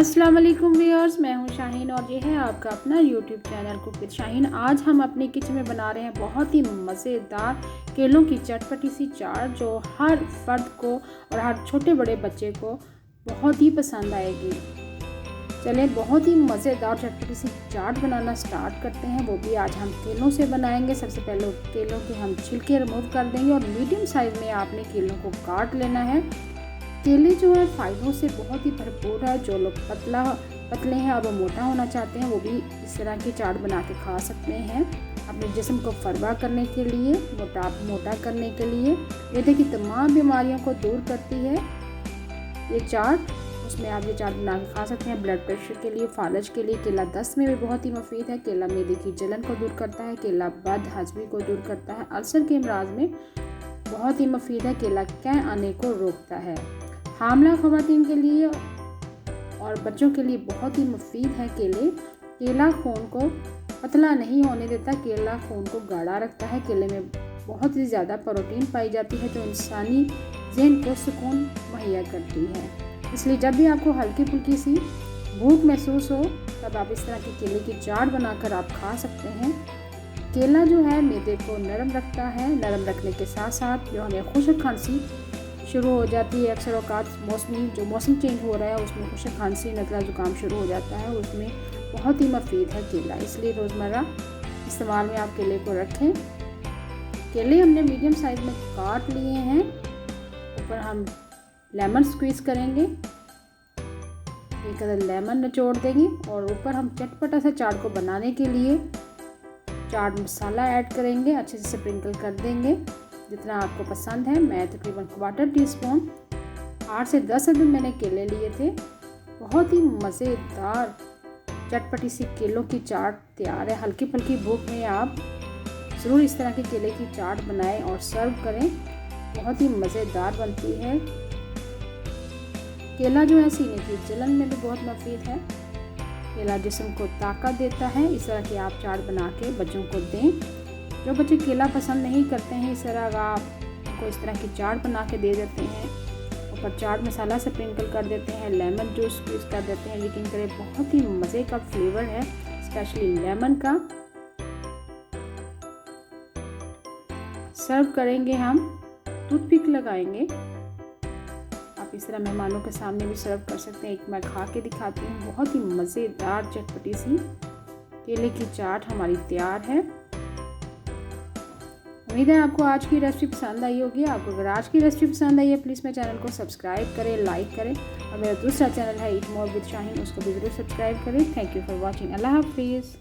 अस्सलाम वालेकुम व्यूअर्स, मैं हूं शाहीन और ये है आपका अपना YouTube channel cook with Shaheen. आज हम अपने किचन में बना रहे हैं बहुत ही मज़ेदार केलों की चटपटी सी चाट जो हर फर्द को और हर छोटे बड़े बच्चे को बहुत ही पसंद आएगी। चलें बहुत ही मज़ेदार चटपटी सी चाट बनाना स्टार्ट करते हैं। वो भी आज हम केलों से बनाएंगे। सबसे पहले केलों के हम छिलके रिमूव कर देंगे और मीडियम साइज़ में आपने केलों को काट लेना है। केले जो है फाइबरों से बहुत ही भरपूर है। जो लोग पतले हैं और वो मोटा होना चाहते हैं वो भी इस तरह की चाट बना के खा सकते हैं। अपने जिस्म को फरवा करने के लिए, मोटा करने के लिए मैदे की तमाम बीमारियों को दूर करती है ये चाट। उसमें आप ये चाट बना के खा सकते हैं। ब्लड प्रेशर के लिए, फालज के लिए केला दस्त में भी बहुत ही मुफीद है। केला मैदे की जलन को दूर करता है। केला बद हजमी को दूर करता है। अल्सर के अमराज में बहुत ही मुफीद है। केला कै आने को रोकता है। हामला ख़वातीन के लिए और बच्चों के लिए बहुत ही मुफीद है केला खून को पतला नहीं होने देता। केला खून को गाढ़ा रखता है। केले में बहुत ही ज़्यादा प्रोटीन पाई जाती है जो इंसानी ज़हन को सुकून मुहैया करती है। इसलिए जब भी आपको हल्की फुल्की सी भूख महसूस हो तब आप इस तरह की केले की चाट बनाकर आप खा सकते हैं। केला जो है मैदे को नरम रखता है। नरम रखने के साथ साथ जो हमें खुश्क खांसी शुरू हो जाती है, अक्सर औकात मौसम चेंज हो रहा है उसमें खुश्क खांसी, नज़ला ज़ुकाम शुरू हो जाता है, उसमें बहुत ही मुफीद है केला। इसलिए रोज़मर्रा इस्तेमाल में आप केले को रखें। केले हमने मीडियम साइज़ में काट लिए हैं। ऊपर हम लेमन स्क्वीज़ करेंगे, एक अदर लेमन निचोड़ देंगे और ऊपर हम चटपटा सा चाट को बनाने के लिए चाट मसाला ऐड करेंगे। अच्छे से स्प्रिंकल कर देंगे जितना आपको पसंद है। मैं तकरीबन 1/4 टीस्पून 8 से 10 अदद मैंने केले लिए थे। बहुत ही मज़ेदार चटपटी सी केलों की चाट तैयार है। हल्की फुल्की भूख में आप ज़रूर इस तरह की केले की चाट बनाएं और सर्व करें। बहुत ही मज़ेदार बनती है। केला जो है सीने की जलन में भी बहुत मुफीद है। केला जिस्म को ताकत देता है। इस तरह की आप चाट बना के बच्चों को दें। जो बच्चे केला पसंद नहीं करते हैं इस तरह का आप उनको इस तरह की चाट बना के दे देते हैं। ऊपर चाट मसाला स्प्रिंकल कर देते हैं, लेमन जूस यूज़ कर देते हैं। यकीन करें बहुत ही मज़े का फ्लेवर है, स्पेशली लेमन का। सर्व करेंगे हम, टूथपिक लगाएंगे। आप इस तरह मेहमानों के सामने भी सर्व कर सकते हैं। एक मैं खा के दिखाती हूँ। बहुत ही मज़ेदार चटपटी सी केले की चाट हमारी तैयार है। उम्मीद है आपको आज की रेसिपी पसंद आई होगी। आपको अगर आज की रेसिपी पसंद आई है प्लीज़ मेरे चैनल को सब्सक्राइब करें, लाइक करें और मेरा दूसरा चैनल है ईट मोर विद शाहीन, उसको भी ज़रूर सब्सक्राइब करें। Thank you for watching. अल्लाह हाफिज़।